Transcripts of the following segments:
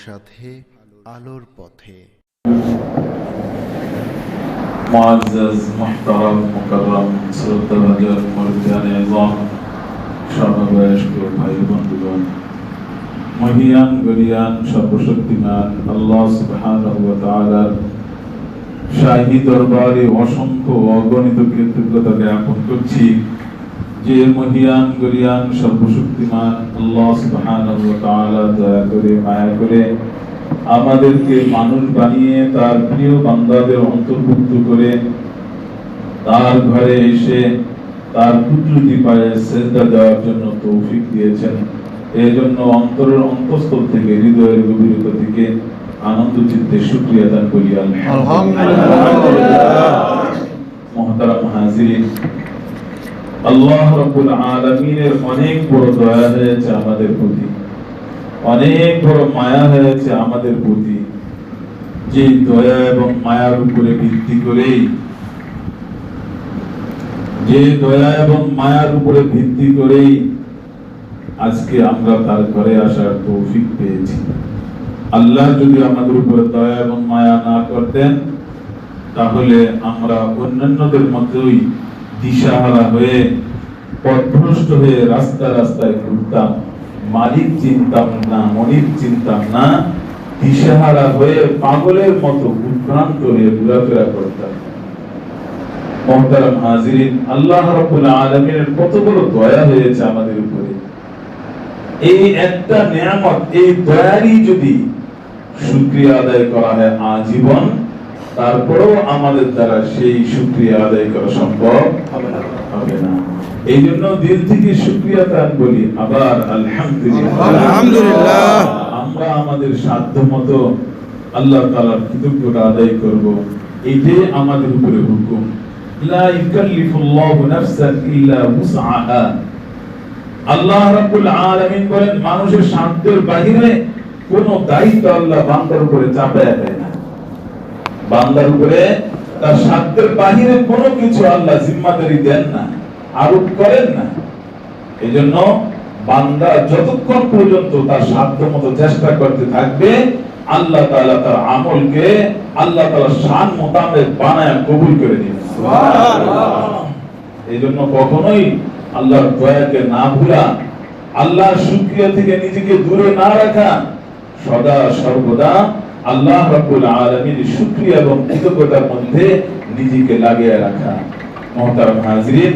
সাথে আলোর পথে। মুআজ্জাজ মুহতারাম মুকাররম শ্রদ্ধাভাজন মুরব্বিয়ানে আযম সমবয়স্ক ভাই বন্ধুগণ, মহিয়ান গরিয়ান সর্বশক্তিমান আল্লাহ সুবহানাহু ওয়া তাআলার শাহী দরবারে অসংখ্য অগণিত কৃতজ্ঞতা জ্ঞাপন করছি যে মহিয়ান গরিয়ান সর্বশক্তিমান আল্লাহ সুবহানাহু ওয়া তাআলা দয়া করে মায়া করে আমাদেরকে মানুষ বানিয়ে তার প্রিয় বান্দাদের অন্তর্ভুক্ত করে তার ঘরে এসে তার কুদরতি পায়ে সিজদা দেওয়ার জন্য তৌফিক দিয়েছেন। এই জন্য অন্তরের অন্তঃস্থল থেকে, হৃদয়ের গভীরতা থেকে আনন্দ চিত্তে শুকরিয়া দান করি আলহামদুলিল্লাহ। মুহতারাম হাজিরিন, আল্লাহ রাব্বুল আলামিনের অনেক বড় দয়া হয়েছে আমাদের প্রতি, অনেক বড় মায়া হয়েছে আমাদের প্রতি। যে দয়া এবং মায়ার উপরে ভিত্তি করেই আজকে আমরা তার ঘরে আসার তৌফিক পেয়েছি। আল্লাহ যদি আমাদের উপরে দয়া এবং মায়া না করতেন তাহলে আমরা অন্যান্যদের মতোই দিশাহারা হয়ে পথভ্রষ্ট হয়ে রাস্তায় ঘুরতাম, মালিক চিনতাম না, মনিব চিনতাম না, দিশাহারা হয়ে পাগলের মতো উদ্ভ্রান্ত হয়ে ঘোরাফেরা করতাম। মুহতারাম হাজিরিন, আল্লাহ রাব্বুল আলামিনের কত বড় দয়া হয়েছে আমাদের উপরে। এই একটা নিয়ামত, এই দয়ারই যদি শুকরিয়া আদায় করা হয় আজীবন, তারপরেও আমাদের দ্বারা সেই শুকরিয়া আদায় করা সম্ভব হবে না। এই জন্য দিল থেকে শুকরিয়া দান বলি, আবার আলহামদুলিল্লাহ। আমরা আমাদের সাধ্য মতো আল্লাহ তাআলার কৃতজ্ঞতা আদায় করব, এটাই আমাদের উপরে হুকুম। লা ইউকাল্লিফুল্লাহু নাফসান ইল্লা উসআহা। আল্লাহ রাব্বুল আলামিন বলেন, মানুষের সাধ্যের বাইরে কোনো দায়িত্ব আল্লাহ বান্দার উপরে চাপায়া দেয় না। বান্দার উপরে তার সাধ্যের বাইরে কোনো কিছু আল্লাহ জিম্মাদারি দেন না, আরোপ করেন না। এজন্য বান্দা যতক্ষণ পর্যন্ত তার সাধ্য মতো চেষ্টা করতে থাকবে, আল্লাহ তাআলা তার আমলকে আল্লাহ তাআলা শান মোতাবেক বানায় কবুল করে নেবেন। সুবহানাল্লাহ। এজন্য কখনোই আল্লাহর দয়াকে না ভুলা, আল্লাহর শুকরিয়া থেকে নিজেকে দূরে না রাখা, সদা সর্বদা আল্লাহ রাব্বুল আলামিনের শুকরিয়া এবং কৃতজ্ঞতার মধ্যে নিজেকে লাগিয়ে রাখা। মুহতারাম হাজিরিন,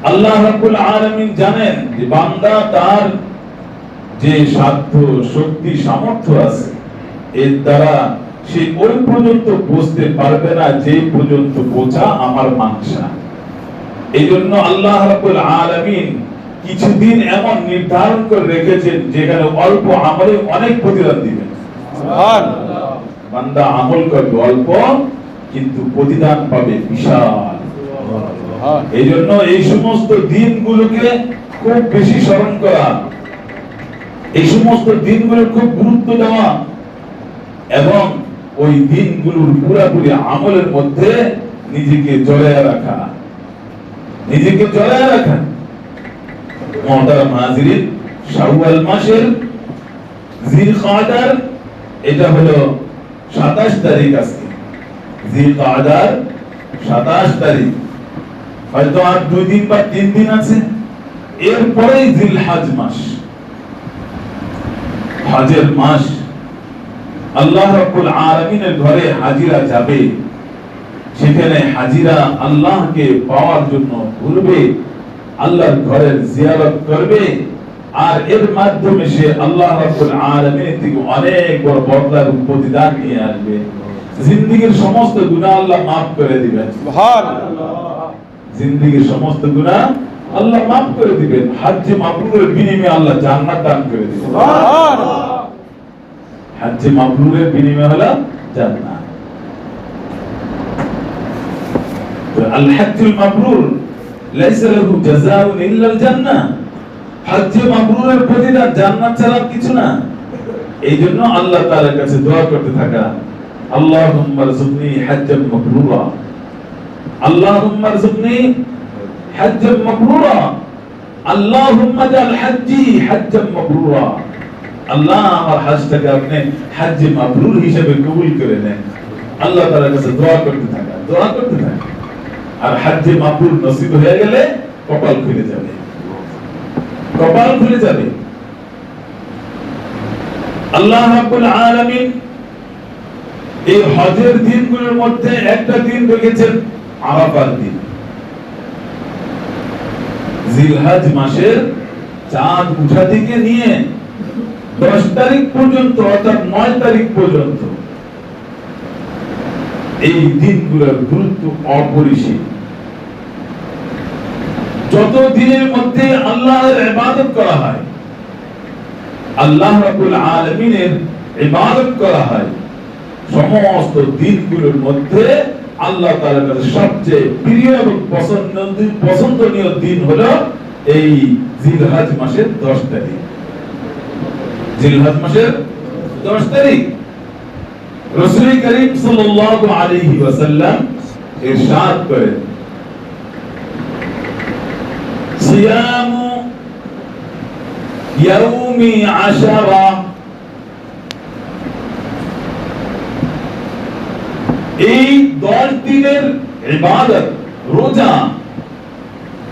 আল্লাহ রাব্বুল আলামিন জানেন যে বান্দা তার যে সাধ্য শক্তি সামর্থ্য আছে, এর দ্বারা সে ওই পর্যন্ত পৌঁছতে পারবে না যে পর্যন্ত পৌঁছা আমার মানসা। এই জন্য আল্লাহ রাব্বুল আলামিন কিছুদিন এমন নির্ধারণ করে রেখেছেন যেখানে অল্প আমলে অনেক প্রতিদান দিবেন। সুবহানাল্লাহ। বান্দা আমল করবে অল্প কিন্তু প্রতিদান পাবে বিশাল। এই জন্য এই সমস্ত দিনগুলোকে খুব বেশি স্মরণ করা, এই সমস্ত দিনগুলোর খুব গুরুত্ব দেওয়া এবং ওই দিনগুলোর পুরোপুরি আমলের মধ্যে নিজেকে জড়ায় রাখা, নিজেকে জড়ায় রাখা। মুহতারাম হাজিরিন, শাওয়াল মাসের জিলকাদার, এটা হলো 27 তারিখ। আজকে জিলকাদার 27 তারিখ, হয়তো আর 2 দিন বা 3 দিন আছে, এরপরেই জিলহজ মাস, হজের মাস। আল্লাহ রাব্বুল আলামিনের ঘরে হাজিরা যাবে, সেখানে হাজিরা আল্লাহকে পাওয়ার জন্য ঘুরবে, আল্লাহর ঘরের জিয়ারত করবে, আর এর মাধ্যমে সে আল্লাহ রাব্বুল আলামিনের থেকে অনেক বড় বদলার প্রতিদান নিয়ে আসবে। জিন্দেগীর সমস্ত গুনাহ আল্লাহ মাফ করে দিবেন। সুবহানাল্লাহ। জিন্দেগীর সমস্ত গুনাহ আল্লাহ মাফ করে দিবেন। হজ্জে মাবরুরের বিনিময়ে আল্লাহ জান্নাত দান করে দিবেন। সুবহানাল্লাহ। হজ্জে মাবরুরের বিনিময়ে হলো জান্নাত। তো আল হজ্জুল মাবরুর লাইসা লাহু জাযাউন ইল্লা আল জান্নাহ। হজ্জে মাবরুরের প্রতিদান জান্নাত ছাড়া কিছু না। এইজন্য আল্লাহ তাআলার কাছে দোয়া করতে থাকা, আল্লাহুম্মা রযুকনি হজ্জাম মাবরুরা, আল্লাহুম্মা রযুকনি হজ্জাম মাবরুরা, আল্লাহুম্মা জাল হজ্জি হজ্জাম মাবরুরা। আল্লাহ আমার হজটাকে আপনি হজ্জে মাবরুর হিসেবে কবুল করে নেন। আল্লাহ তাআলার কাছে দোয়া করতে থাকা, দোয়া করতে থাকা। আর হজ্জে মাবরুর নসিব হয়ে গেলে কপাল খুলে যাবে, কপাল খুলে যাবে। আল্লাহ রাব্বুল আলামিন এই হজের দিনগুলোর মধ্যে একটা দিন রেখেছেন আরাফার দিন। জিলহজ মাসের চাঁদ উঠা থেকে নিয়ে 10 তারিখ পর্যন্ত, অর্থাৎ 9 তারিখ পর্যন্ত এই দিনগুলোর গুরুত্ব অপরিসীম। যত দিনের মধ্যে আল্লাহর ইবাদত করা হয়, আল্লাহ রাব্বুল আলামিনের ইবাদত করা হয়, সমস্ত দিনগুলোর মধ্যে আল্লাহ তাআলার কাছে সবচেয়ে প্রিয় এবং পছন্দনীয় দিন হলো এই জিলহজ মাসের 10 তারিখ। জিলহজ মাসের 10 তারিখ রাসূল করিম সাল্লাল্লাহু আলাইহি ওয়াসাল্লাম ইরশাদ করেন, সিয়ামু ইয়াউমি আশারা, এই 10 দিনের ইবাদত রোজা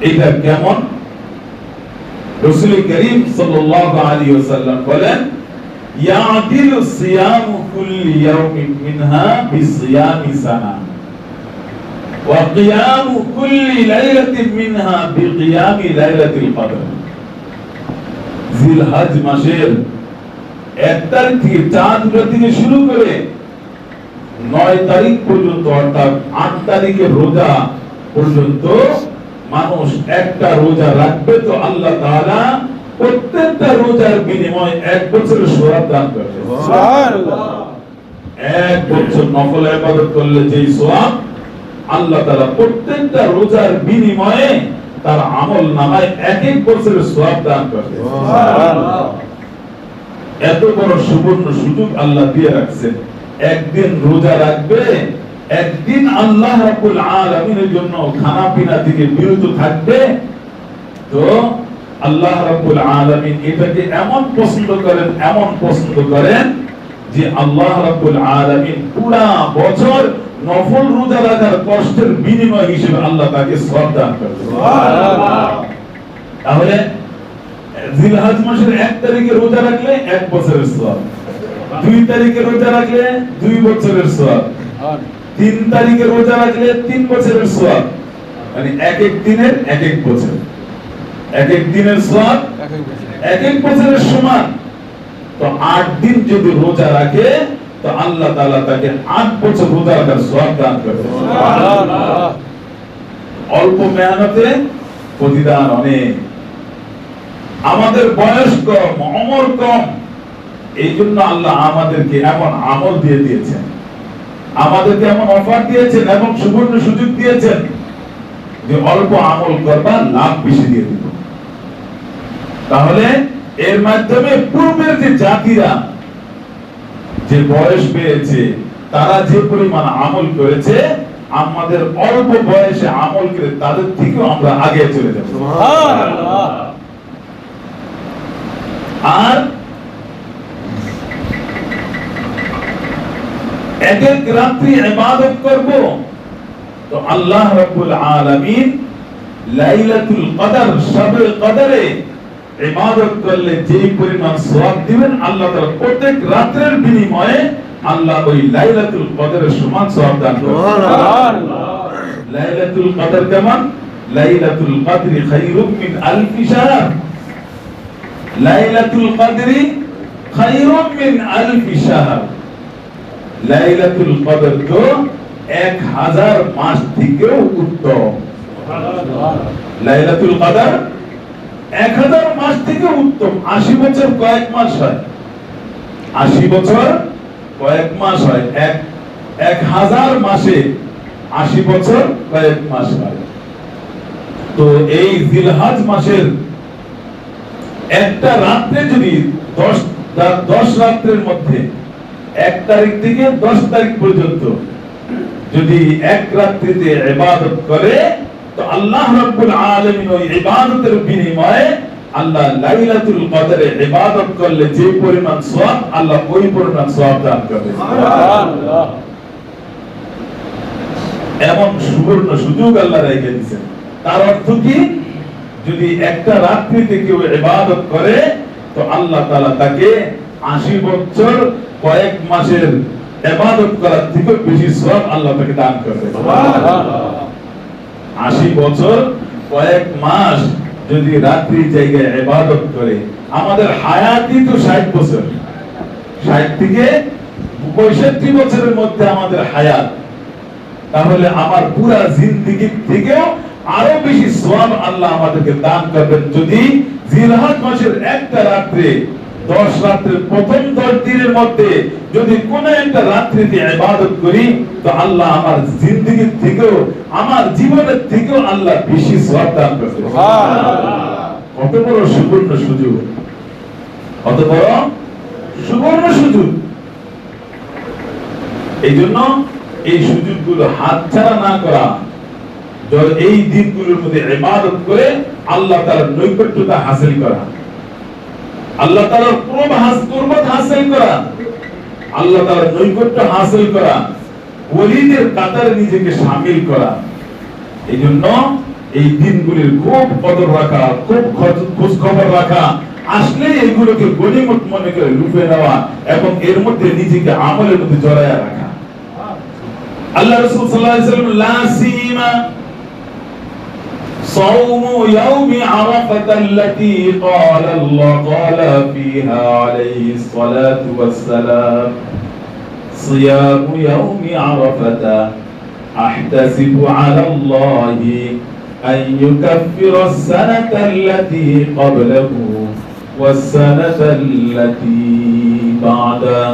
এটা কেমন? রাসূল করিম সাল্লাল্লাহু আলাইহি ওয়াসাল্লাম বলেন, ইয়াদিলু সিয়ামু কুল্লি ইয়াউমিন মিনহা বিসিয়ামি সানা ওয়া কিয়ামু কুল্লি লাইলাতিন মিনহা বিকিয়ামি লাইলাতিল কদর। জিলহজ মাসের 1 তারিখ থেকে চাঁদ ওঠা থেকে শুরু করে 9 তারিখ পর্যন্ত, অর্থাৎ 8 তারিখের রোজা পর্যন্ত মানুষ একটা রোজা রাখবে তো আল্লাহ তাআলা প্রত্যেকটা রোজার বিনিময়ে 1 বছরের সওয়াব দান করবে। সুবহানাল্লাহ। 1 বছর নফল ইবাদত করলে যেই সওয়াব আল্লাহ তাআলা প্রত্যেকটা রোজার বিনিময়ে তার আমল নামায় 1 বছরের সওয়াব দান করবে। সুবহানাল্লাহ। এত বড় সুবর্ণ সুযোগ আল্লাহ দিয়ে রাখছেন। একদিন রোজা রাখবে, একদিন আল্লাহ রাব্বুল আলামিনের জন্য খানা পিনা থেকে বিরত থাকবে, তো আল্লাহ রাব্বুল আলামিন এটাকে এমন পছন্দ করেন, এমন পছন্দ করেন যে আল্লাহ রাব্বুল আলামিন পুরা বছর নফল রোজা রাখার কষ্টের বিনিময় হিসেবে আল্লাহ তাকে সওয়াব দান করবে। সুবহানাল্লাহ। তাহলে জিলহজ মাসের 1 তারিখে রোজা রাখলে 1 বছরের সওয়াব, 2 তারিখে রোজা রাখলে 2 বছরের সওয়াব, 3 তারিখে রোজা রাখলে 3 বছরের সওয়াব, মানে এক এক দিনের এক এক বছর, এক এক দিনের সওয়াব এক এক বছরের সমান। তো 8 দিন যদি রোজা রাখে তো আল্লাহ তাআলা তাকে 8 বছর রোজা রাখার সওয়াব দান করবে। সুবহানাল্লাহ। অল্প মেহনতে প্রতিদান অনেক। আমাদের বয়স কম, আমল কম, এই জন্য আল্লাহ আমাদেরকে এমন আমল দিয়ে দিয়েছেন, আমাদেরকে এমন অফার দিয়েছেন এবং সুবর্ণ সুযোগ দিয়েছেন যে অল্প আমল করবা, লাভ বেশি দিয়ে দিব। তাহলে এর মাধ্যমে পূর্বের যে জাতিরা যে বয়স পেয়েছে তারা যে পরিমাণ আমল করেছে, আমাদের অল্প বয়সে আমল করে তাদের থেকেও আমরা আগে চলে যাব। সুবহানাল্লাহ। আর এক এক রাত্রি ইবাদত করব তো আল্লাহ রাব্বুল আলামিন লাইলাতুল কদর, শবে কদরে ইবাদত করলে যেই পরিমাণ সওয়াব দিবেন আল্লাহ তাআলা প্রত্যেক রাতের বিনিময়ে আল্লাহ ওই লাইলাতুল কদরের সমান সওয়াব দান করবেন। সুবহানাল্লাহ। লাইলাতুল কদর কেমন? লাইলাতুল কদরি খায়রুম মিন আলফি শাহর। লাইলাতুল কদরি খায়রুম মিন আলফি শাহর। লাইলাতুল কদর তো 1000 মাস থেকেও উত্তম। সুবহানাল্লাহ। লাইলাতুল কদর 1000 মাস থেকে উত্তম। 80 বছর কয়েক মাস হয়? 80 বছর কয়েক মাস হয়? 1000 মাসে 80 বছর কয়েক মাস হয়। তো এই জিলহজ মাসের একটা রাত্রে যদি 10 রাত্রের মধ্যে 1 তারিখ থেকে 10 তারিখ পর্যন্ত যদি এক রাত্রিতে ইবাদত করে তো আল্লাহ রাব্বুল আলামিন ওই ইবাদতের বিনিময়ে আল্লাহ লাইলাতুল কদরে ইবাদত করলে যে পরিমাণ সওয়াব আল্লাহ ওই পরিমাণ সওয়াব দান করবে। সুবহানাল্লাহ। এমন সুবর্ণ সুযোগ আল্লাহ রেখে দিয়েছেন। তার অর্থ কি? যদি একটা রাত্রিতে কেউ ইবাদত করে তো আল্লাহ তাআলা তাকে 80 বছর কয়েক মাসের ইবাদত করার থেকে বেশি সওয়াব আল্লাহ তাকে দান করবে। সুবহানাল্লাহ। 80 বছর কয়েক মাস যদি রাত্রি জায়গায় ইবাদত করে, আমাদের হায়াতই তো 60 বছর, 60 থেকে 65 বছরের মধ্যে আমাদের হায়াত, তাহলে আমার পুরা জিন্দেগি থেকেও আরো বেশি সওয়াব আল্লাহ আমাদেরকে দান করবেন যদি জিলহজ মাসের একটা রাত্রে 10 রাতের প্রথম 10 দিনের মধ্যে যদি কোন একটা রাত্রিতে ইবাদত করি তো আল্লাহ আমার জিন্দেগি থেকেও আমার জীবনের থেকেও আল্লাহ বেশি সওয়াব দান করবে। সুবহানাল্লাহ। কত বড় সুবর্ণ সুযোগ, কত বড় সুবর্ণ সুযোগ। এই জন্য এই সুযোগগুলো হাতছাড়া না করা, এই দিনগুলোর মধ্যে ইবাদত করে আল্লাহ তাআলার নৈকট্যতা হাসিল করা, আল্লাহ তাআলার কুরবত হাসিল করা, আল্লাহ তাআলার নৈকট্য হাসিল করা, ওলিদের কাতারে নিজেকে শামিল করা। এই জন্য এই দিনগুলির খুব কদর রাখা, খুব খোঁজ খবর রাখা, আসলে এগুলোকে গনিমত মনে করে লুফে নেওয়া এবং এর মধ্যে নিজেকে আমলের মধ্যে জড়ায়া রাখা। আল্লাহ রাসূল সাল্লাল্লাহু আলাইহি ওয়াসাল্লাম লা সিমা صوم يوم عرفة التي قال فيها عليه الصلاة والسلام صيام يوم عرفة أحتسب على الله أن يكفر السنة التي قبله والسنة التي بعده।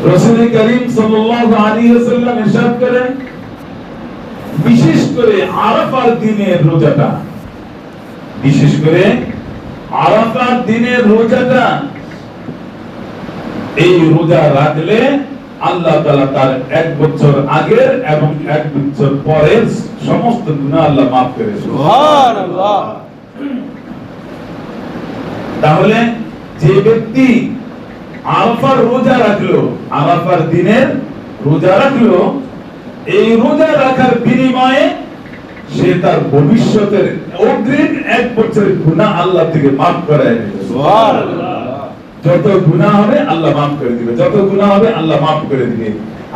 রাসূল করিম সাল্লাল্লাহু আলাইহি ওয়াসাল্লাম ইরশাদ করেন, বিশেষ করে আরাফার দিনের রোজাটা, বিশেষ করে আরাফার দিনের রোজাটা, এই রোজা রাখলে আল্লাহ তাআলা তার 1 বছর আগের এবং 1 বছর পরের সমস্ত গুনাহ আল্লাহ maaf করে দেন। সুবহানাল্লাহ। তাহলে যে ব্যক্তি আরাফার রোজা রাখলো, আরাফার দিনের রোজা রাখলো, এই রোজা রাখার বিনিময়ে সে তার ভবিষ্যতের অগ্রিম 1 বছরের গুনাহ আল্লাহ থেকে maaf করায় দিবে। সুবহানাল্লাহ। যত গুনাহ হবে আল্লাহ maaf করে দিবে, যত গুনাহ হবে আল্লাহ maaf করে দিবে।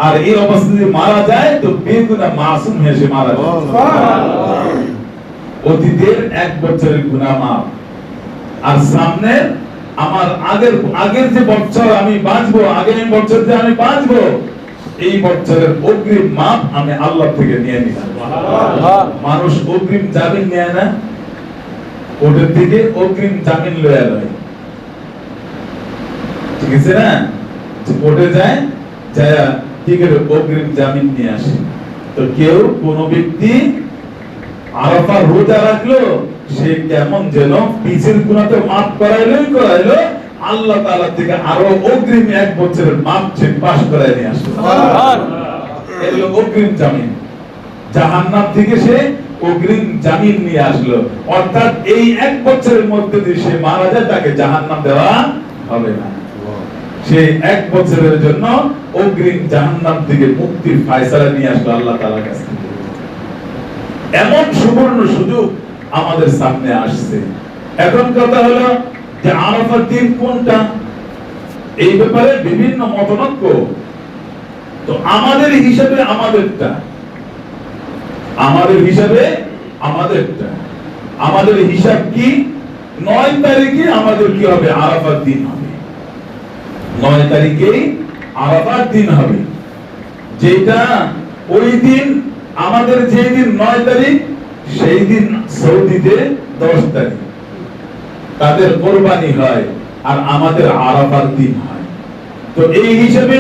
আর এই অবস্থায় যদি মারা যায় তো বেগুনাহ মাসুম হয়ে সে মারা যায়। সুবহানাল্লাহ। অতীতের 1 বছরের গুনাহ maaf, আর সামনে আমার আগের যে বছর আমি বাঁচবো, আগামী বছর যে আমি বাঁচবো, এই বছরের অগ্রিম মাপ আমি আল্লাহ থেকে নিয়ে নিলাম। মানুষ অগ্রিম জামিন নেয় না, কোর্টের থেকে অগ্রিম জামিন লয়ে লয়, ঠিক আছে না? কোর্টে যায়, যায় ঠিক আছে অগ্রিম জামিন নিয়ে আসে। তো কেউ কোন ব্যক্তি আরাফার রোজা রাখলো, সে কেমন যেন পিছের গুনাহ তো মাফ করাইলো, আল্লাহ তাআলা থেকে আরো অগ্রিম 1 বছরের মাপ চেক পাস করায় নিয়ে আসলো। সুবহানাল্লাহ। এগুলো অগ্রিম জামিন, জাহান্নাম থেকে সে অগ্রিম জামিন নিয়ে আসলো। অর্থাৎ এই 1 বছরের মধ্যে যে সে মারা যায় তাকে জাহান্নাম দেওয়া হবে না, সে 1 বছরের জন্য অগ্রিম জাহান্নাম থেকে মুক্তির ফয়সালা নিয়ে আসলো আল্লাহ তাআলার কাছে। এমন সুবর্ণ সুযোগ আমাদের সামনে আসছে। এখন কথা হলো যে আরাফার দিন কোনটা, এই ব্যাপারে বিভিন্ন মতনৈক্য। তো আমাদের হিসাবে আমাদেরটা, আমাদের হিসাবে আমাদেরটা, আমাদের হিসাব কি? 9 তারিখে আমাদের কি হবে? আরাফার দিন হবে। 9 তারিখে আরাফার দিন হবে, যেটা ওই দিন আমাদের যে দিন 9 তারিখ, সেই দিন সৌদিতে 10 তারিখ তাদের কোরবানি হয়, আর আমাদের আরাফার দিন হয়। তো এই হিসাবে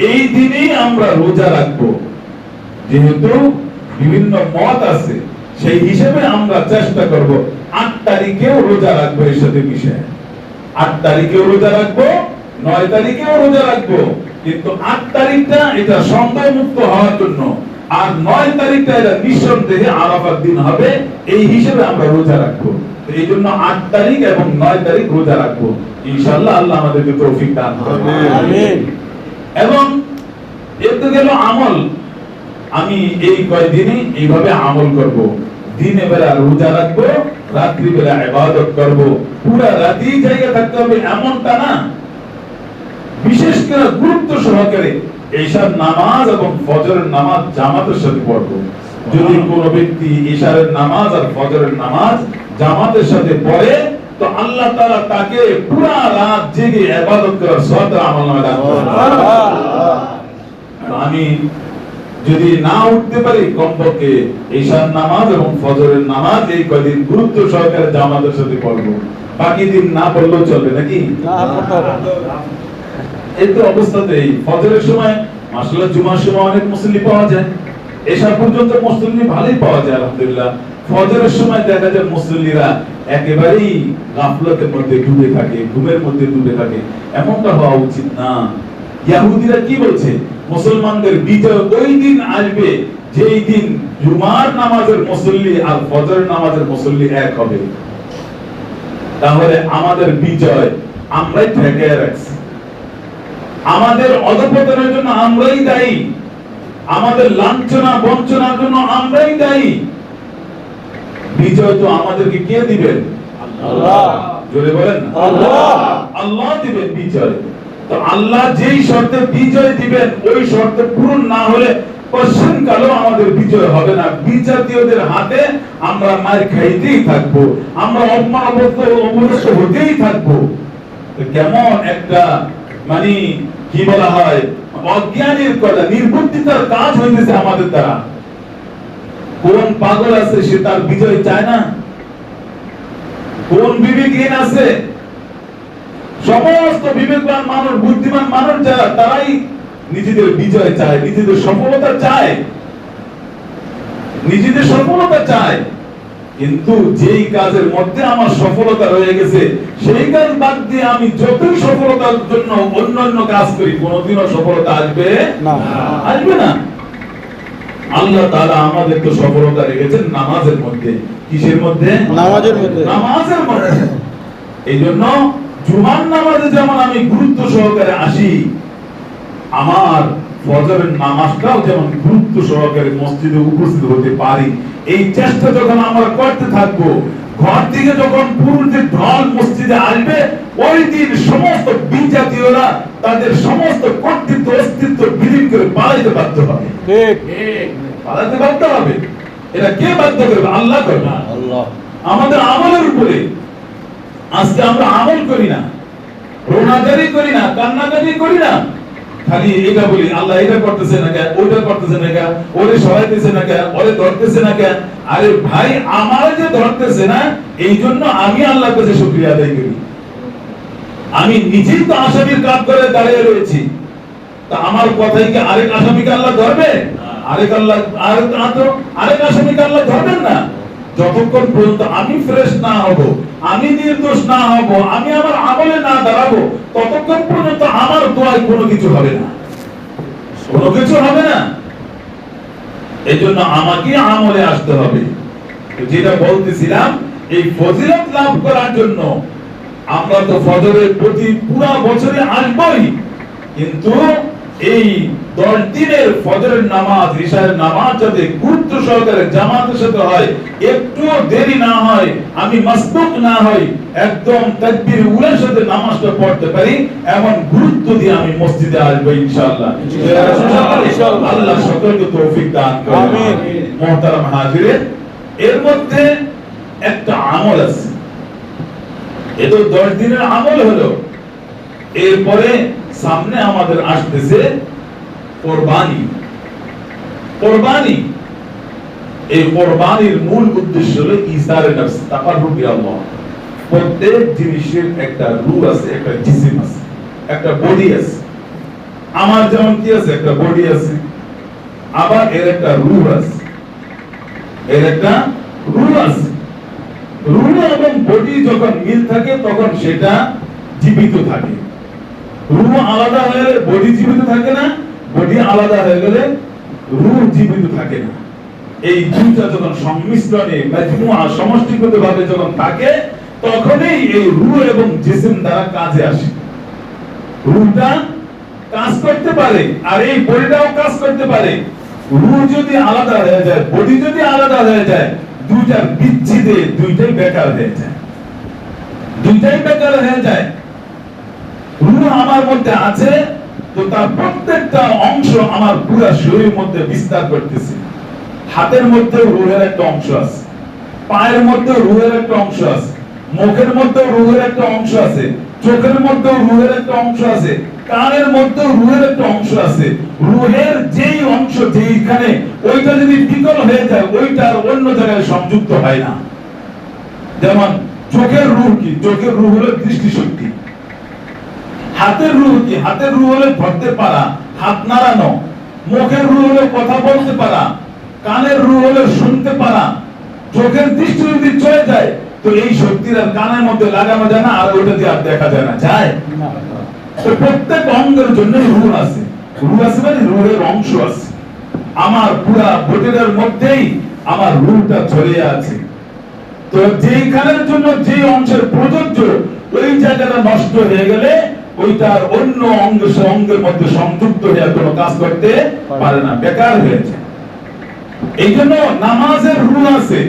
এই দিনেই আমরা রোজা রাখবো। যেহেতু বিভিন্ন মত আছে, সেই হিসাবে আমরা চেষ্টা করব 8 তারিখেও রোজা রাখবো। এর সাথে বিষয় 8 তারিখেও রোজা রাখবো, 9 তারিখেও রোজা রাখবো। কিন্তু 8 তারিখটা এটা সন্দেহ মুক্ত হওয়ার জন্য আর 9 তারিখটা এটা নিঃসন্দেহে আরাফার দিন হবে, এই হিসেবে আমরা রোজা রাখবো। এই জন্য 8 তারিখ এবং 9 তারিখ রোজা রাখবো ইনশাআল্লাহ। আল্লাহ আমাদেরকে তৌফিক দান করুন, আমিন। এবং এর তো গেল আমল। আমি এই কয়দিনই এইভাবে আমল করব, দিনে বেলা রোজা রাখবো, রাত্রি বেলা ইবাদত করব, পুরা রাতি জায়গা থাকতে হবে এমনটা না। বিশেষ করে গুরুত্ব সহকারে ঈশার নামাজ এবং ফজরের নামাজ জামাতের সাথে পড়ব। যদি কোন ব্যক্তি ঈশার নামাজ আর ফজরের নামাজ জামাতের সাথে পড়ে, তো আল্লাহ তাআলা তাকে পুরা রাত জেগে ইবাদত করার সওয়াব আমল দান করবেন। আমি যদি না উঠতে পারি, কমপক্ষে ঈশার নামাজ এবং ফজরের নামাজ এই কয়দিন গুরুত্ব সহকারে জামাতের সাথে পড়ব। বাকি দিন না পড়লেও চলবে নাকি? এই তো অবস্থাতেই ফজরের সময় মাশাআল্লাহ, জুমার সময় অনেক মুসল্লি পাওয়া যায়, ঈশা পর্যন্ত মুসল্লি ভালোই পাওয়া যায় আলহামদুলিল্লাহ। ফজরের সময় দেখা যায় মুসল্লিরা একেবারেই গাফলতের মধ্যে ডুবে থাকে, ঘুমের মধ্যে ডুবে থাকে। এমনটা হওয়া উচিত না। ইহুদিরা কি বলছে? মুসলমানদের বিজয় ওই দিন আসবে যেই দিন জুমার নামাজের মুসল্লি আর ফজরের নামাজের মুসল্লি এক হবে। তাহলে আমাদের বিজয় আমরাই ঠেকিয়ে রাখছি, আমাদের অধঃপতনের জন্য আমরাই দায়ী, আমাদের লাঞ্ছনা বঞ্চনার জন্য আমরাই দায়ী। বিজয় তো আমাদেরকে কে দিবেন? আল্লাহ। জোরে বলেন আল্লাহ। আল্লাহ দিবেন বিজয়। তো আল্লাহ যেই শর্তে বিজয় দিবেন, ওই শর্ত পূরণ না হলে পশ্চিম কালো আমাদের বিজয় হবে না। বিজাতীয়দের হাতে আমরা মার খাইতেই থাকবো, আমরা অপমানিত হতেই থাকবো। কেমন একটা মানে কি বলা হয়, অজ্ঞানের কথা, নির্বুদ্ধিতার কাজ হইতেছে আমাদের দ্বারা। কোন পাগল আছে সে তার বিজয় চায় না? কোন বিবেকহীন আছে? সমস্ত বিবেকবান মানুষ, বুদ্ধিমান মানুষ যারা, তারাই নিজেদের বিজয় চায়, নিজেদের সফলতা চায়, নিজেদের সফলতা চায়। কিন্তু যেই কাজের মধ্যে আমার সফলতা রয়ে গেছে, সেই কাজ বাদ দিয়ে আমি যতই সফলতার জন্য অন্যান্য কাজ করি, কোনোদিনও সফলতা আসবে না, আসবে না। আল্লাহ তাআলা আমাদের তো সফলতা রেখেছেন নামাজের মধ্যে। কিসের মধ্যে? নামাজের মধ্যে। নামাজের মধ্যে। এই জন্য জুমার নামাজে যেমন আমি গুরুত্ব সহকারে আসি, আমার ফজরের নামাজটাও যেমন গুরুত্ব সহকারে মসজিদে উপস্থিত হতে পারি, এই চেষ্টা যখন আমরা করতে থাকবো, ঘর থেকে যখন পুরুষদের ঢল মসজিদে আসবে, ওই দিন সমস্ত বিজাতীয়রা তাদের সমস্ত কর্তৃত্ব অস্তিত্ব বিলীন করে পালাইতে বাধ্য হবে। ঠিক, পালাইতে বাধ্য হবে। এটা কে বাধ্য করবে? আল্লাহ করবে। আল্লাহ আমাদের আমলের উপরে। আজকে আমরা আমল করি না, রোনাজারি করি না, কান্নাকাটি করি না, খালি এটা বলি আল্লাহ এটা করতেছে না কেন, ওইটা করতেছে না কেন, ওরে সহায়তেছে না কেন, ওরে ধরতেছে না কেন। আরে ভাই, আমার যে ধরতেছে না, এই জন্য আমি আল্লাহর কাছে শুকরিয়া আদায় করি। আমি নিজেই তো আসামির কাজ করে দাঁড়িয়ে রয়েছি, তা আমার কথাই কি আরেক আসামিকে আল্লাহ ধরবে? আরেক আসামিকে আল্লাহ ধরবেন না। যতক্ষণ পর্যন্ত আমি ফ্রেশ না হব, আমি নির্দোষ না হব, আমি আমার আমলে না দাঁড়াবো, ততক্ষণ পর্যন্ত আমার দোয়ায় কোনো কিছু হবে না, কোনো কিছু হবে না। এই জন্য আমাকে আমলে আসতে হবে। যেটা বলতেছিলাম, এই ফজিলত লাভ করার জন্য আমরা তো ফজরের প্রতি পুরা বছরে আসবই, কিন্তু এই 10 দিনের ফজরের নামাজ, ইশার নামাজ যাতে গুরুত্ব সহকারে জামাতের সাথে হয়, একটু দেরি না হয়, আমি মাসবুক না হই, একদম তাকবীর উলার সাথে নামাজটা পড়তে পারি, এমন গুরুত্ব দিয়ে আমি মসজিদে আসবো ইনশাআল্লাহ। ইনশাআল্লাহ আল্লাহ সকলকে তৌফিক দান করুন। আমিন। মুহতারাম হাজিরিন, এর মধ্যে একটা আমল আছে, এটা 10 দিনের আমল হলো। এরপরে সামনে আমাদের আসতেছে কুরবানি। কুরবানি, এই কুরবানির মূল উদ্দেশ্য হলো ইসারে নফস, তাকাররুব ইলা আল্লাহ। প্রত্যেক জিনিসের একটা রূহ আছে, একটা জিসিম আছে, একটা বডি আছে। আমার যেমন কি আছে, একটা বডি আছে, আবার এর একটা রূহ আছে, এর একটা রূহ আছে। রূহ এবং বডি যখন মিল থাকে, তখন সেটা জীবিত থাকে। রূহ আলাদা হয়ে গেলে বডি জীবিত থাকে না, বডি আলাদা হয়ে গেলে রূহ জীবিত থাকে না। এই দুইটা যখন সংমিশ্রণে মাজমুআ সমষ্টিগতভাবে যখন থাকে, তখনই এই রূহ এবং জিসম দ্বারা কাজে আসে। রূহটা কাজ করতে পারে আর এই বডিটাও কাজ করতে পারে। রূহ যদি আলাদা হয়ে যায়, বডি যদি আলাদা হয়ে যায়, দুইটার বিচ্ছেদে দুইটাই বেকার হয়ে যায়, দুইটাই বেকার হয়ে যায়। রূহ আমার মধ্যে আছে, তো তার প্রত্যেকটা অংশ আমার পুরো শরীরের মধ্যে বিস্তার করতেছে। হাতের মধ্যে রূহের একটা অংশ আছে, পায়ের মধ্যে রূহের একটা অংশ আছে, মুখের মধ্যে রূহের একটা অংশ আছে, চোখের মধ্যে রূহের একটা অংশ আছে, কানের মধ্যে রূহের একটা অংশ আছে। রূহের যেই অংশ যেইখানে, ওইটা যদি বিকল হয়ে যায়, ওইটা অন্য জায়গায় সংযুক্ত হয় না। যেমন চোখের রূহ কি? চোখের রূহ হলো দৃষ্টিশক্তি। হাতের রূহ কি? হাতের রূহ হলো ধরতে পারা, হাত নাড়ানো। মুখের রূহ হলো কথা বলতে পারা, কানের রূহ হলো শুনতে পারা। চোখের দৃষ্টি যদি চলে যায়, তো এই শক্তির আর কানের মধ্যে লাগানো যায় না, আর ওইটা দিয়ে আর দেখা যায় না, যায় না। তো প্রত্যেক অঙ্গের জন্য রূহ আছে। রূহ আছে মানে রূহের অংশ আছে। আমার পুরা বডির মধ্যেই আমার রূহটা ছড়িয়ে আছে। তো যেইখানের জন্য যে অংশের প্রযোজ্য, ওই জায়গাটা নষ্ট হয়ে গেলে ওইটার অন্য অঙ্গের মধ্যে সংযুক্ত হয়ে কোনো কাজ করতে পারে না, বেকার হয়ে যায়। এই জন্য নামাজের রূহ আছে,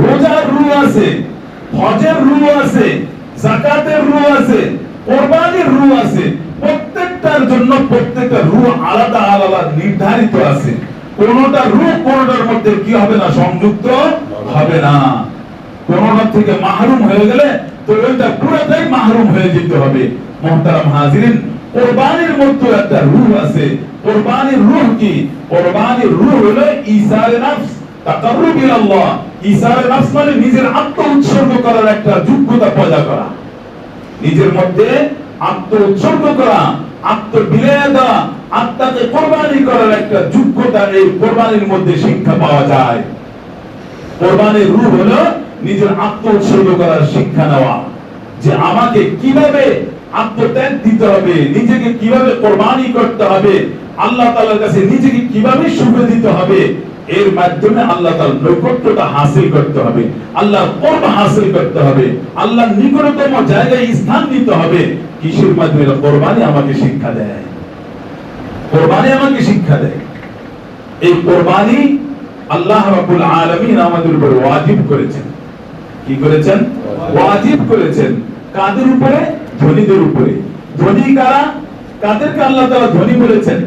রোজার রূহ আছে, হজের রূহ আছে, যাকাতের রূহ আছে, কুরবানির রূহ আছে। প্রত্যেকটার জন্য প্রত্যেকটা রূহ আলাদা আলাদা নির্ধারিত আছে। কোনটা রূহ কোনটার মধ্যে কি হবে না, সংযুক্ত হবে না। কোনটা থেকে মাহরুম হয়ে গেলে তো ওইটা পুরোটাই মাহরুম হয়ে যেতে হবে। মুহতারাম হাজিরিন, কুরবানির মধ্যে একটা রূহ আছে। কুরবানির রূহ কি? কুরবানির রূহ হলো ইসারে নফস, তাকাররুব ইলা আল্লাহ। ইসারে নফস মানে নিজের আত্ম উৎসর্গ করার একটা যোগ্যতা পয়দা করা, নিজের মধ্যে আত্ম উৎসর্গ করা, আত্মবিলয় দেওয়া, আত্মাকে কুরবানি করার একটা যোগ্যতা এই কুরবানির মধ্যে শিক্ষা পাওয়া যায়। কুরবানির রূহ হলো নিজের আত্ম উৎসর্গ করার শিক্ষা নেওয়া, যে আমাকে কিভাবে আত্মত্যাগ দিতে হবে, নিজেকে কিভাবে কুরবানি করতে হবে, আল্লাহ তাআলার কাছে নিজেকে কিভাবে সুবে দিতে হবে। এর মাধ্যমে আল্লাহ তাআলার নৈকট্যতা হাসিল করতে হবে, আল্লাহর কুরব হাসিল করতে হবে, আল্লাহর নিকটতম জায়গায় স্থান নিতে হবে। কিসের মাধ্যমে? কুরবানি আমাকে শিক্ষা দেয়, কুরবানি আমাকে শিক্ষা দেয়। এই কুরবানি আল্লাহ রাব্বুল আলামিন আমাদের উপর ওয়াজিব করেছেন। কি করেছেন? ওয়াজিব করেছেন। কাদের উপরে? ধনীদের উপরে। ধনী কারা? কাদেরকে আল্লাহ তাআলা ধনী বলেছেন?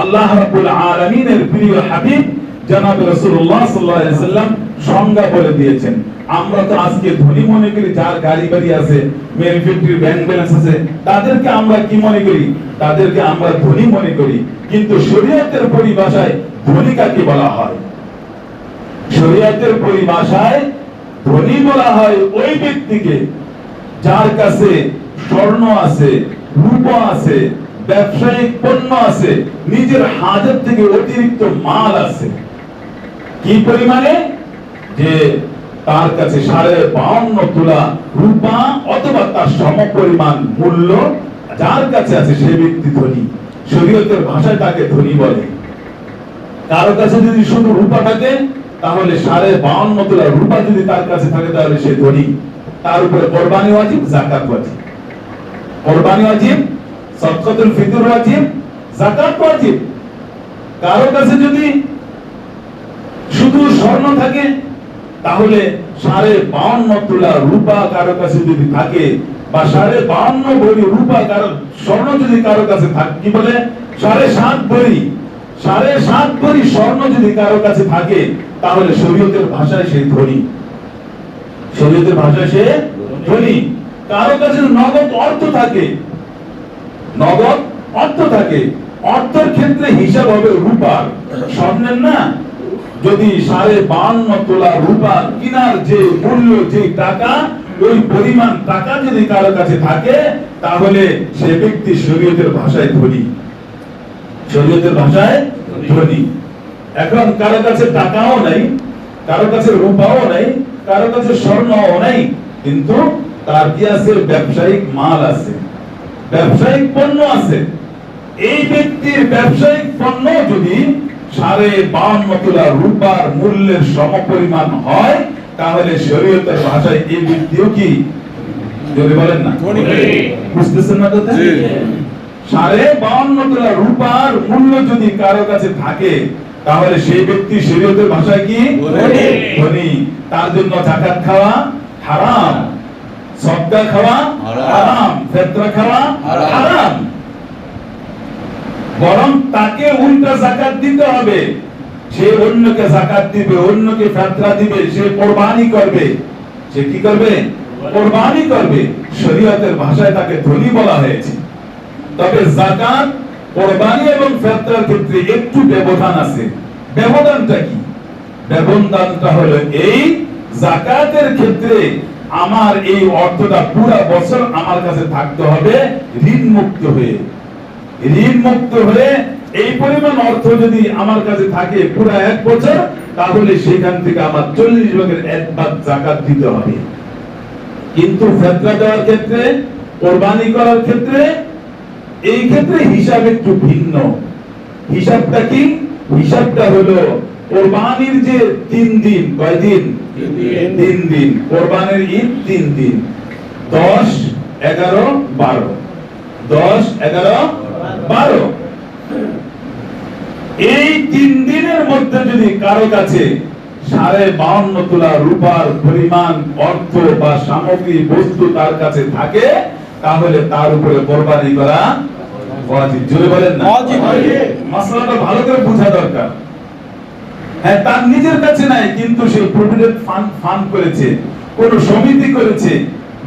আল্লাহ রাব্বুল আলামিনের প্রিয় হাবিব জনাব রাসূলুল্লাহ সাল্লাল্লাহু আলাইহি ওয়াসাল্লাম সংজ্ঞা বলে দিয়েছেন। আমরা তো আজকে ধনী মনে করি যার গাড়ি বাড়ি আছে, মেল ফ্যাক্টরি, ব্যাংক ব্যালেন্স আছে, তাদেরকে আমরা কি মনে করি? তাদেরকে আমরা ধনী মনে করি। কিন্তু শরীয়তের পরিভাষায় ধনী কাকে বলা হয়? শরীয়তের পরিভাষায় ধনী বলা হয় ওই ব্যক্তিকে যার কাছে স্বর্ণ আছে, রূপা আছে, ব্যবসায়িক পণ্য আছে, নিজের হাজার থেকে অতিরিক্ত মাল আছে। কি পরিমাণে? যে তার কাছে 52.5 তোলা রূপা অথবা তার সমপরিমাণ মূল্য যার কাছে আছে, সে ব্যক্তি ধনী। শরীয়তের ভাষায় তাকে ধনী বলে। কারো কাছে যদি শুধু রূপা থাকে, তাহলে 52.5 তোলা রূপা যদি তার কাছে থাকে, তাহলে সে ধনী। তার উপরে কুরবানি ওয়াজিব, যাকাত ওয়াজিব। কুরবানি ওয়াজিব, সাদকাতুল ফিতর ওয়াজিব, যাকাত ওয়াজিব। কারো কাছে যদি শুধু স্বর্ণ থাকে, তাহলে 52.5 তোলা রূপা কারো কাছে যদি থাকে, বা 52.5 ভরি রূপা কারো স্বর্ণ যদি কারো কাছে থাকে, কি বলে 7.5 ভরি, 7.5 ভরি স্বর্ণ যদি কারো কাছে থাকে, তাহলে শরীয়তের ভাষায় সে ধনী। শরীয়তের ভাষায় সে ধনী। কারো কাছে নগদ অর্থ থাকে, নগদ অর্থ থাকে, অর্থের ক্ষেত্রে হিসাব হবে রূপার, স্বর্ণের না। যদি 52.5 তোলা রূপা কিনার যে মূল্য, যে টাকা, ওই পরিমাণ টাকা যদি কারো কাছে থাকে, তাহলে সে ব্যক্তি শরীয়তের ভাষায় ধনী। শরীয়তের ভাষায় ধনী। এখন কারো কাছে টাকাও নাই, কারো কাছে রূপাও নাই, কারো কাছে স্বর্ণও নাই, কিন্তু তার কি আছে? ব্যবসায়িক মাল আছে, ব্যবসায়িক পণ্য আছে। এই ব্যক্তির ব্যবসায়িক পণ্য যদি 52.5 তোলা রূপার মূল্যের সমপরিমাণ হয়, তাহলে শরীয়তের ভাষায় এই ব্যক্তিও কি, যদি বলেন না, বুঝতেছেন না কথা? 52.5 তোলা রূপার মূল্য যদি কারো কাছে থাকে, তাহলে সেই ব্যক্তি শরীয়তের ভাষায় কি ধনী। তার জন্য যাকাত খাওয়া হারাম, সদকা খাওয়া হারাম, ফিতরা খাওয়া হারাম। বরং তাকে উল্টা যাকাত দিতে হবে। সে অন্যকে যাকাত দিবে, অন্যকে ফিতরা দিবে, সে কুরবানি করবে। সে কি করবে? কুরবানি করবে। শরীয়তের ভাষায় তাকে ধনী বলা হয়েছে। তবে যাকাত, কুরবানি এবং ফিতরার ক্ষেত্রে একটু ব্যবধান আছে। ব্যবধানটা কি? ব্যবধানটা হলো এই, যাকাতের ক্ষেত্রে আমার এই অর্থটা পুরো বছর আমার কাছে থাকতে হবে ঋণ মুক্ত হয়ে। ঋণ মুক্ত হয়ে এই পরিমাণ অর্থ যদি আমার কাছে থাকে পুরো 1 বছর, তাহলে সেখান থেকে আমার 40 ভাগের 1 ভাগ যাকাত দিতে হবে। কিন্তু ফিতরা দেওয়ার ক্ষেত্রে, কুরবানি করার ক্ষেত্রে, এই ক্ষেত্রে হিসাব একটু ভিন্ন। হিসাবটা কি? হিসাবটা হলো কুরবানির যে 3 দিন, কয় দিন? 3 দিন। কুরবানির ঈদ 3 দিন, 10, 11, 12। 10, 11, 12। এই 3 দিনের মধ্যে যদি কারো কাছে 52.5 তোলা রূপার পরিমাণ অর্থ বা সামগ্রী বস্তু তার কাছে থাকে, তাহলে তার উপরে কুরবানি করা ওয়াজিব। জোরে বলেন না ওয়াজিব। মাসলাটা ভালো করে বোঝা দরকার। হ্যাঁ, তার নিজের কাছে নাই, কিন্তু সে প্রভিডেন্ট ফান্ড করেছে, কোন সমিতি করেছে,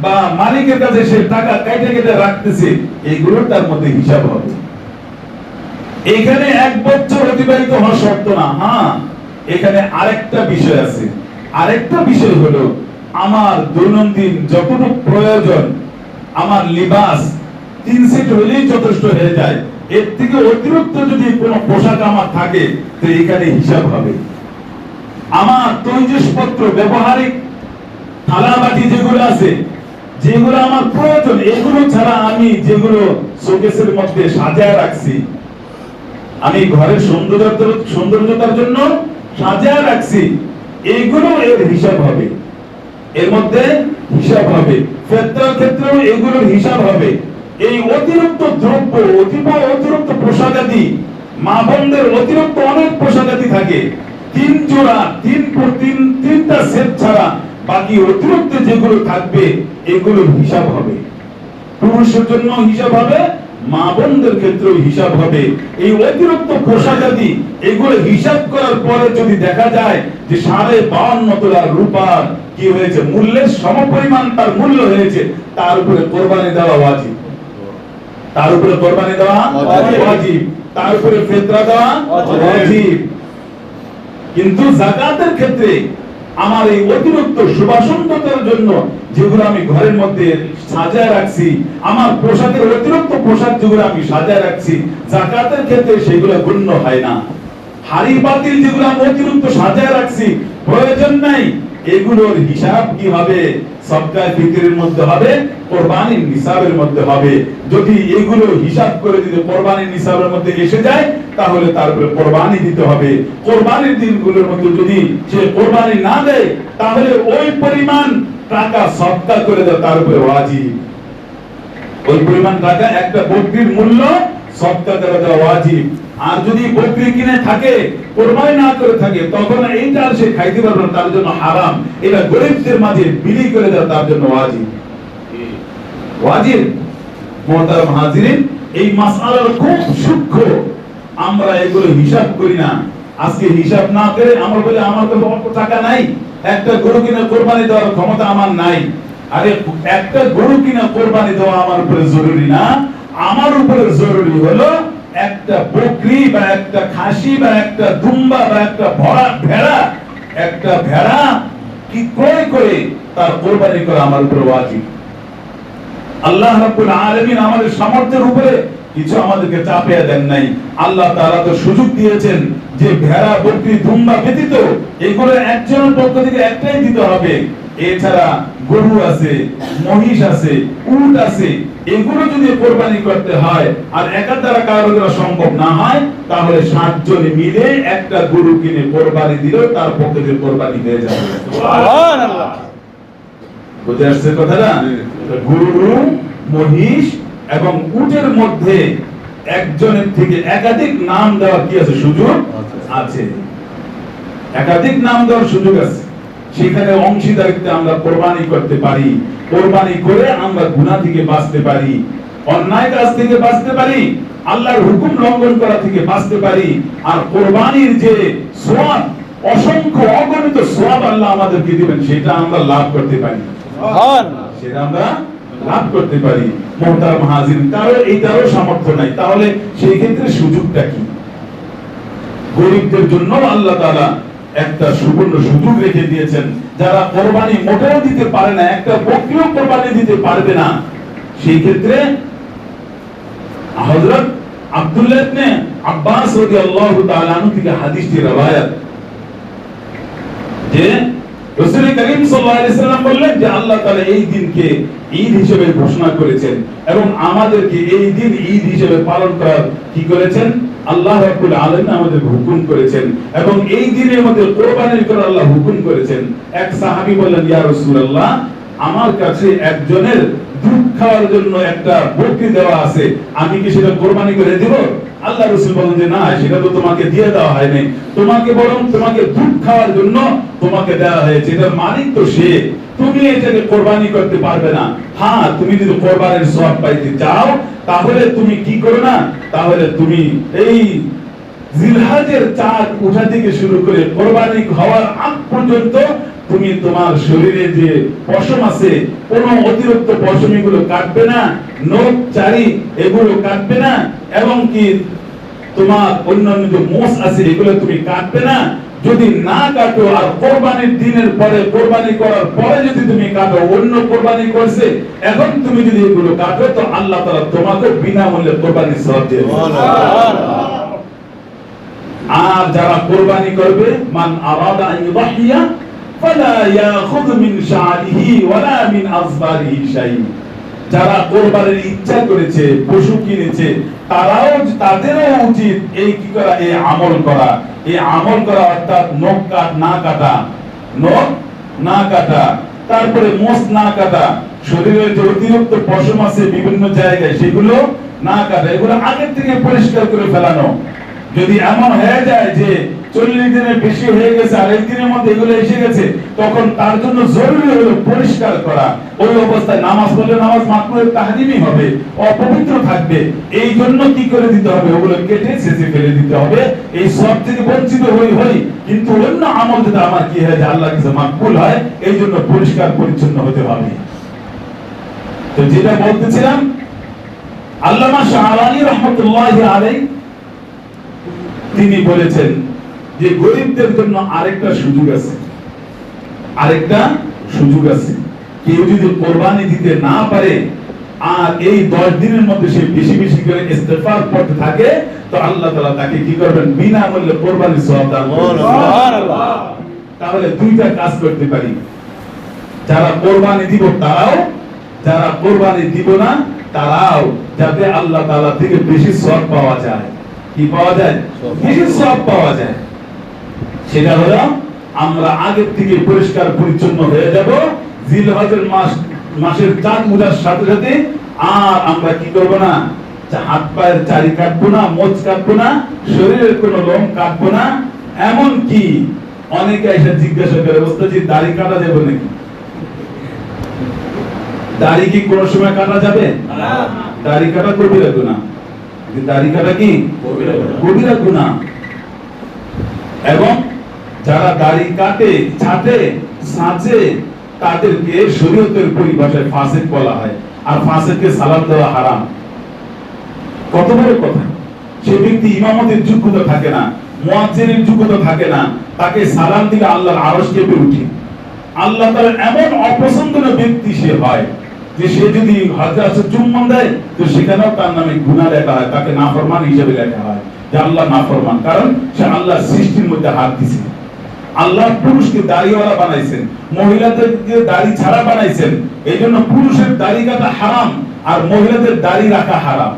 বা মালিকের কাছে সে টাকা কেটে কেটে রাখতেছে, এইগুলোর তার মধ্যে হিসাব হবে। এখানে 1 বছর অতিবাহিত হওয়া শর্ত না। হ্যাঁ, এখানে আরেকটা বিষয় আছে। আরেকটা বিষয় হলো, আমার দৈনন্দিন যতটুকু প্রয়োজন, আমার লিবাস 3 সেট হলেই যথেষ্ট হয়ে যায়। এর থেকে অতিরিক্ত যদি কোনো পোশাক আমার থাকে, তো এখানে হিসাব হবে। আমার তৈজসপত্র, ব্যবহারিক থালা বাটি যেগুলো আছে, যেগুলো আমার প্রয়োজন, এগুলো ছাড়া আমি যেগুলো শোকেসের মধ্যে সাজায় রাখছি, আমি ঘরের সৌন্দর্যতার জন্য সাজায় রাখছি, এইগুলো এর হিসাব হবে। এর মধ্যে হিসাব হবে। ফিতরার ক্ষেত্রেও এগুলোর হিসাব হবে। এই অতিরিক্ত দ্রব্য, অতিরিক্ত পোশাকাদি, মা বোনদের অতিরিক্ত অনেক পোশাকাদি থাকে, 3 জোড়া, 3টা সেট ছাড়া বাকি অতিরিক্ত যেগুলো থাকবে, এগুলোর হিসাব হবে। পুরুষের জন্য হিসাব হবে, মা বোনদের ক্ষেত্রেও হিসাব হবে। এই অতিরিক্ত পোশাকাদি, এগুলো হিসাব করার পরে যদি দেখা যায় যে 52.5 তোলা রূপার কি হয়েছে, মূল্যের সমপরিমাণ তার মূল্য হয়েছে, তার উপরে কুরবানি দেওয়া ওয়াজিব। তার উপরে কুরবানি দেওয়া ওয়াজিব, তার উপরে ফিতরা দেওয়া ওয়াজিব। কিন্তু যাকাতের ক্ষেত্রে আমার এই অতিরিক্ত সুবাসনতার জন্য যেগুলো আমি ঘরের মধ্যে সাজায় রাখছি, আমার পোশাকের অতিরিক্ত পোশাক যেগুলো আমি সাজায় রাখছি, যাকাতের ক্ষেত্রে সেগুলো গণ্য হয় না। হাড়ি পাতিল যেগুলো আমি অতিরিক্ত সাজায় রাখছি, প্রয়োজন নাই, এগুলোর হিসাব কি হবে? সদকায়ে ফিতরের মধ্যে হবে, কুরবানির নিসাবের মধ্যে হবে। যদি এগুলো হিসাব করে যদি কুরবানির নিসাবের মধ্যে এসে যায়, তাহলে তারপরে কুরবানি দিতে হবে। কুরবানির দিনগুলোর মধ্যে যদি সে কুরবানি না দেয়, তাহলে ওই পরিমাণ টাকা সদকা করে দেওয়া তার উপরে ওয়াজিব। ওই পরিমাণ টাকা, একটা বকরির মূল্য সদকা করে দেওয়া ওয়াজিব। আর যদি বকরি কিনে থাকে, কুরবানি না করে থাকে, তখন এইটা সে খাইতে পারবে না, তার জন্য হারাম। এটা গরিবদের মাঝে বিলি করে দেওয়া তার জন্য ওয়াজিব। ওয়াজিব। মুহতারাম হাজিরিন, এই মাসআলার খুব সূক্ষ্ম, আমরা এগুলো হিসাব করি না। আজকে হিসাব না করে আমরা বলি আমার তো অত টাকা নাই, একটা গরু কিনে কুরবানি দেওয়ার ক্ষমতা আমার নাই। আরে, একটা গরু কিনে কুরবানি দেওয়া আমার উপরে জরুরি না। আমার উপরে জরুরি হলো একটা বকরি বা একটা খাসি বা একটা দুম্বা বা একটা ভেড়া, একটা ভেড়া কি ক্রয় করে তার কুরবানি করা আমার উপরে ওয়াজিব। আল্লাহ রাব্বুল আলামিন আমাদের সামর্থ্যের উপরে কিছু আমাদেরকে চাপিয়ে দেন নাই। আল্লাহ তাআলা তো সুযোগ দিয়েছেন যে ভেড়া, বকরি, দুম্বা ব্যতীত এগুলো একজনের পক্ষ থেকে একটাই দিতে হবে। এছাড়া গরু আছে, মহিষ আছে, উট আছে, এগুলো যদি কোরবানি করতে হয় আর একার দ্বারা কারো দ্বারা সম্ভব না হয়, তাহলে 7 জন মিলে একটা গরু কিনে কোরবানি দিলেও তার পক্ষে দিয়ে কোরবানি হয়ে যাবে। সুবহানাল্লাহ। বুঝে আসছে কথাটা? গরু, মহিষ এবং উটের মধ্যে একজনের থেকে একাধিক নাম দেওয়ার কি আছে? সুযোগ আছে। একাধিক নাম দেওয়ার সুযোগ আছে। সেখানে অংশীদারিত্বে আমরা কোরবানি করতে পারি। কোরবানি করে আমরা গুনাহ থেকে বাঁচতে পারি, অন্যায় কাজ থেকে বাঁচতে পারি, আল্লাহর হুকুম লঙ্ঘন করা থেকে বাঁচতে পারি। আর কোরবানির যে সওয়াব, অসংখ্য অগণিত সওয়াব আল্লাহ আমাদেরকে দিবেন, সেটা আমরা লাভ করতে পারি। সেটা আমরা লাভ করতে পারি। মুহতারাম হাজির, কারো এইটারও সামর্থ্য নাই, তাহলে সেই ক্ষেত্রে সুযোগটা কি? গরিবদের জন্য আল্লাহ তাআলা একটা সুবর্ণ সুযোগ রেখে দিয়েছেন। যারা কোরবানি মোটেও দিতে পারে না, একটা বকরিও কোরবানি দিতে পারবে না, সেই ক্ষেত্রে হযরত আব্দুল্লাহ ইবনে আব্বাস রাদিয়াল্লাহু তাআলা আনহু থেকে হাদিসটি রওয়ায়াত যে রাসূল করিম সাল্লাল্লাহু আলাইহি সাল্লাম বললেন যে আল্লাহ তাআলা এই দিনকে ঈদ হিসেবে ঘোষণা করেছেন এবং আমাদেরকে এই দিন ঈদ হিসেবে পালন করার কি করেছেন? আল্লাহ রাব্বুল আলামিন আমাদের হুকুম করেছেন এবং এই দিনের মধ্যে কোরবানি করার আল্লাহ হুকুম করেছেন। এক সাহাবী বললেন, ইয়া রাসূলুল্লাহ, আমার কাছে একজনের দুধ খাওয়ার জন্য একটা বকরি দেওয়া আছে, আমি কি সেটা কোরবানি করে দেব? আল্লাহ রাসূল বলেন যে না, সেটা তো তোমাকে দিয়ে দেওয়া হয়নি, তোমাকে বরং তোমাকে দুধ খাওয়ার জন্য তোমাকে দেওয়া হয়েছে, এটার মালিক তো সে, তুমি এটাকে কোরবানি করতে পারবে না। হ্যাঁ, তুমি যদি কোরবানির সওয়াব পাইতে চাও তাহলে তুমি কি করো না, তাহলে তুমি এই জিলহজের চাঁদ ওঠা থেকে শুরু করে কোরবানি হওয়ার আগ পর্যন্ত তুমি তোমার শরীরে যে পশম আছে কোনো অতিরিক্ত পশম এগুলো কাটবে না, নখ চারি এগুলো কাটবে না, এবং কি তোমার অন্যান্য যে মোষ আছে এগুলো তুমি কাটবে না। যদি না কাটো আর কোরবানির দিনের পরে, কোরবানি করার পরে যদি তুমি কাটো, অন্য কোরবানি করছে এখন তুমি যদি এগুলো কাটো, তো আল্লাহ তাআলা তোমাকে বিনামূল্যে কোরবানির সওয়াব দিয়ে দিবেন। সুবহানাল্লাহ। আর যারা কোরবানি করবে, মান আরাদা আন ইউদাহিয়া ফালা ইয়াখুযু মিন শাআরিহি ওয়ালা মিন আযবারিহি শাই। যারা কোরবানির ইচ্ছা করেছে, পশু কিনেছে, তাদেরও উচিত এই কি করা, এই আমল করা। এই আমল করা অর্থাৎ নখ না কাটা, নখ না কাটা, তারপরে মোষ না কাটা, শরীরের যে অতিরিক্ত পশম আছে বিভিন্ন জায়গায় সেগুলো না কাটা, এগুলো আগের থেকে পরিষ্কার করে ফেলানো। যদি এমন হয়ে যায় যে 40 দিনের বেশি হয়ে গেছে আর এই দিনের মধ্যে এগুলো এসে গেছে, তখন তার জন্য জরুরি হলো পরিষ্কার করা। ওই অবস্থায় নামাজ পড়লে নামাজ মাকরুহ তাহরিমি হবে, অপবিত্র থাকবে। এই জন্য কি করে দিতে হবে? ওগুলো কেটে ছেঁচে ফেলে দিতে হবে। এই সব থেকে বঞ্চিত হই, কিন্তু অন্য আমল যদি আমার কি হয় যে আল্লাহর কাছে মাকবুল হয়, এই জন্য পরিষ্কার পরিচ্ছন্ন হতে হবে। তো যেটা বলতেছিলাম, আল্লামা শাহরানী রাহমাতুল্লাহি আলাইহি তিনি বলেছেন যে গরিবদের জন্য আরেকটা সুযোগ আছে, আরেকটা সুযোগ আছে। কেউ যদি কোরবানি দিতে না পারে আর এই 10 দিনের মধ্যে সে বেশি বেশি করে ইস্তেগফার করতে থাকে, তো আল্লাহ তাআলা তাকে কি করবেন? বিনামূল্যে কোরবানির সওয়াব দান করবেন। সুবহানাল্লাহ। তাহলে দুইটা কাজ করতে পারি, যারা কোরবানি দিব তারাও, যারা কোরবানি দিব না তারাও, যাতে আল্লাহ তাআলা থেকে বেশি সওয়াব পাওয়া যায়। কি পাওয়া যায়? বেশি সওয়াব পাওয়া যায়। সেটা হলো আমরা আগের থেকে পরিষ্কার পরিচ্ছন্ন হয়ে যাব। জিলহজের মাসের চাঁদ ওঠার সাথে সাথে আর আমরা কি করব না, হাত পায়ের চারি কাটবো না, মোচ কাটবো না, শরীরের কোনো লোম কাটবো না। এমন কি অনেকে এসে জিজ্ঞাসা করে, ওস্তাদজি দাড়ি কাটা যাবে নাকি? দাড়ি কি কোনো সময় কাটা যাবে? না। দাড়ি কাটা কবিরা গুনাহ। দাড়ি কাটা কি কবিরা গুনাহ। এবং যারা দাড়ি কাটে, ছাটে, সাঁচে, তাদেরকে শরীয়তের পরিভাষায় ফাসিক বলা হয়। আর ফাসিককে সালাম দেওয়া হারাম। কত বড় কথা! সে ব্যক্তি ইমামতের যোগ্যতা থাকে না, মুয়াজ্জিনের যোগ্যতা থাকে না, তাকে সালাম দিলে আল্লাহর আরশ কেঁপে ওঠে। আল্লাহ তাআলার এমন অপছন্দনীয় ব্যক্তি সে হয় যে সে যদি হযরত চুম্বন দেয়, তো সেখানেও তার নামে গুনাহ লেখা হয়, তাকে নাফরমান হিসেবে লেখা হয় যে আল্লাহ নাফরমান, কারণ সে আল্লাহর সৃষ্টির মধ্যে হাত দিয়েছে। আল্লাহ পুরুষকে দাড়িওয়ালা বানাইছেন, মহিলাদেরকে দাড়ি ছাড়া বানাইছেন। এই জন্য পুরুষের দাড়ি কাটা হারাম আর মহিলাদের দাড়ি রাখা হারাম।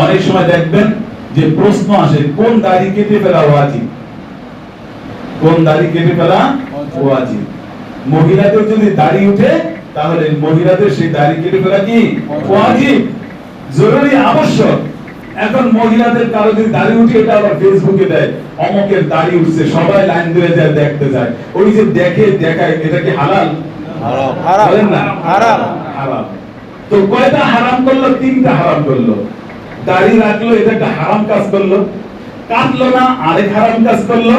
অনেক সময় দেখবেন যে প্রশ্ন আসে, কোন দাড়ি কেটে ফেলা ওয়াজিব, কোন দাড়ি কেটে ফেলা ওয়াজিব। মহিলাদের যদি দাড়ি উঠে তাহলে মহিলাদের সেই দাড়ি কেটে ফেলা কি ওয়াজিব, জরুরি, আবশ্যক। এখন মহিলাদের কারো যদি দাড়ি উঠে, এটা আবার ফেসবুকে দেয়, অমকের দাড়ি উঠছে, সবাই লাইন ধরে যায় দেখতে যায়। ওই যে দেখে দেখায়, এটা কি হালাল? বলেন না হারাম। হারাম। তো কয়টা হারাম করলো? তিনটা হারাম করলো। দাড়ি রাখলো, এটা একটা হারাম কাজ করলো। কাটলো না, আরেক হারাম কাজ করলো।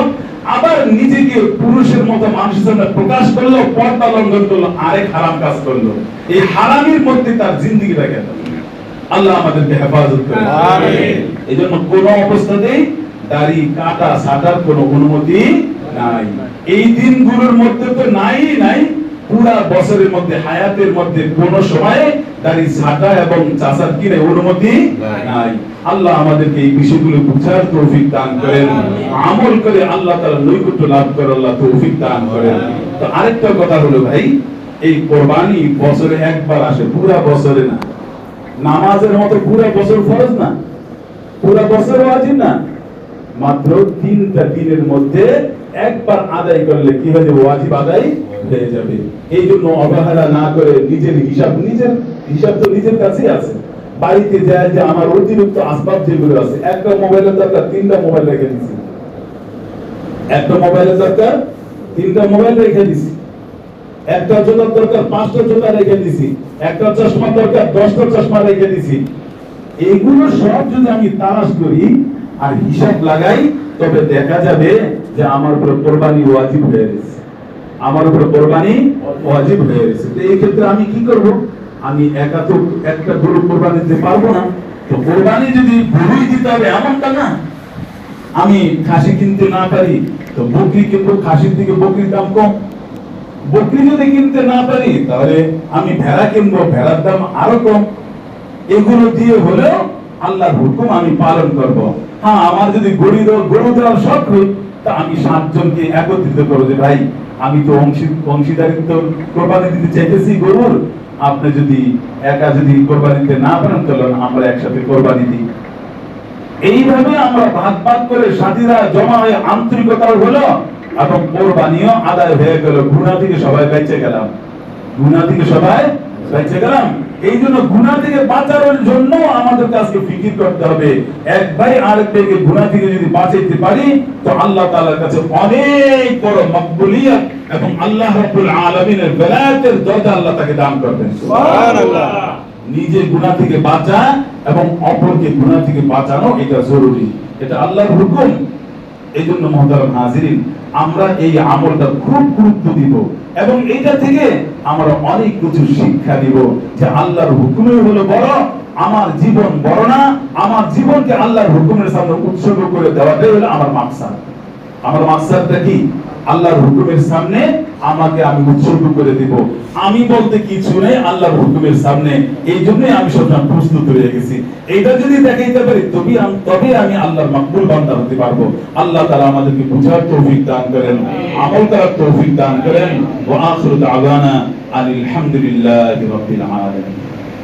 আবার নিজেকে পুরুষের মতো মানুষের সামনে প্রকাশ করলো, পর্দা লঙ্ঘন করলো, আরেক হারাম কাজ করলো। এই হারামের মধ্যে তার জিন্দেগিটা গেল। আল্লাহ আমাদেরকে হেফাজত করে। আমিন। এজন্য কোন অবস্থাতেই দাড়ি কাটা ছাটার কোনো অনুমতি নাই। এই দিনগুলোর মধ্যে তো নাই, পুরা বছরের মধ্যে, হায়াতের মধ্যে কোন সময়ে দাড়ি ছাটা এবং চাচার কিনে অনুমতি নাই। আল্লাহ আমাদেরকে এই বিষয়গুলো বুঝার তৌফিক দান করেন, আমল করে আল্লাহ তাআলার নৈকট্য লাভ করার আল্লাহ তৌফিক দান করেন। তো আরেকটা কথা হলো ভাই, এই কুরবানি বছরে একবার আসে, পুরা বছরে না। নামাজের মতো পুরা বছর ফরজ না, পুরা বছর ওয়াজিব না, মাত্র 3টা দিনের মধ্যে একবার আদায় করলে কি হয়ে যাবে? ওয়াজিব আদায় হয়ে যাবে। এই জন্য অবহেলা না করে নিজের হিসাব তো নিজের কাছেই আছে। বাড়িতে যায় যে আমার অতিরিক্ত আসবাব যেগুলো আছে, একটা মোবাইলের দরকার 3টা মোবাইল রেখে দিছি, একটা মোবাইলের দরকার 3টা মোবাইল রেখে দিছি, একটা জোতার দরকার 5টা জোতা রেখে দিছি, একটা চশমা দরকার 10টা চশমা রেখে দিছি। এগুলো সব যদি আমি তালাশ করি আর হিসাব লাগাই, তবে দেখা যাবে যে আমার উপর কুরবানি ওয়াজিব হয়ে গেছে, আমার উপর কুরবানি ওয়াজিব হয়ে গেছে। তো এই ক্ষেত্রে আমি কি করব? আমি একা তো একটা গরু কুরবানি দিতে পারবো না। তো কুরবানি যদি গরুই দিতে হবে এমনটা না। আমি খাসি কিনতে না পারি তো বকরি কিনবো, খাসির থেকে বকরির দাম কম। বকরি যদি কিনতে না পারি তাহলে আমি ভেড়া কিনবো, ভেড়ার দাম আরো কম। এগুলো দিয়ে হলেও আল্লাহর হুকুম আমি পালন করব। হ্যাঁ, আমার যদি গরু দেওয়ার শখ হয়, তা আমি 7 জনকে একত্রিত করবো যে ভাই, আমি তো অংশীদারিত্ব কোরবানি দিতে চাইতেছি গরুর, আপনি যদি একা যদি কোরবানি দিতে না পারেন তাহলে আমরা একসাথে কোরবানি দিই। এইভাবে আমরা ভাগ ভাগ করে সাথীরা জমা হয়ে আন্তরিকতা হলো এবং কোরবানিও আদায় হয়ে গেল। গুনাহ থেকে সবাই বেঁচে গেলাম, গুনাহ থেকে সবাই বেঁচে গেলাম। এই জন্য গুনাহ থেকে বাঁচানোর জন্য আমাদের কাছে ফিকির করতে হবে। এক ভাই আরেক ভাইকে গুনাহ থেকে যদি বাঁচাইতে পারি, তো আল্লাহ তাআলার কাছে অনেক বড় মকবুলিয়ত এবং আল্লাহ রাব্বুল আলামিনের বেলায়েতের দরজা আল্লাহ তাকে দান করবেন। সুবহানাল্লাহ। নিজে গুনাহ থেকে বাঁচা এবং অপরকে গুনাহ থেকে বাঁচানো, এটা জরুরি, এটা আল্লাহর হুকুম। এই জন্য মুহতারাম হাজিরিন, আমরা এই আমলটা খুব গুরুত্ব দিব এবং এটা থেকে আমরা অনেক কিছু শিক্ষা দিব যে আল্লাহর হুকুমই হলো বড়, আমার জীবন বড় না। আমার জীবনকে আল্লাহর হুকুমের সামনে উৎসর্গ করে দেওয়াটাই হলো আমার মাকসাদ। আমার মাকসাদটা কি? আল্লাহর হুকুমের সামনে আমাকে আমি উৎসর্গ করে দিব। আমি বলতে কিছু নেই আল্লাহর হুকুমের সামনে, এই জন্যই আমি সবসময় প্রস্তুত হয়ে গেছি। এইটা যদি দেখাইতে পারি তবে আমি আল্লাহর মাকবুল বান্দা হতে পারবো। আল্লাহ তাআলা আমাদেরকে বুঝার তৌফিক দান করেন, আমল করার তৌফিক দান করেন। ওয়া আখিরু দাওয়ানা আলহামদুলিল্লাহি রাব্বিল আলামিন।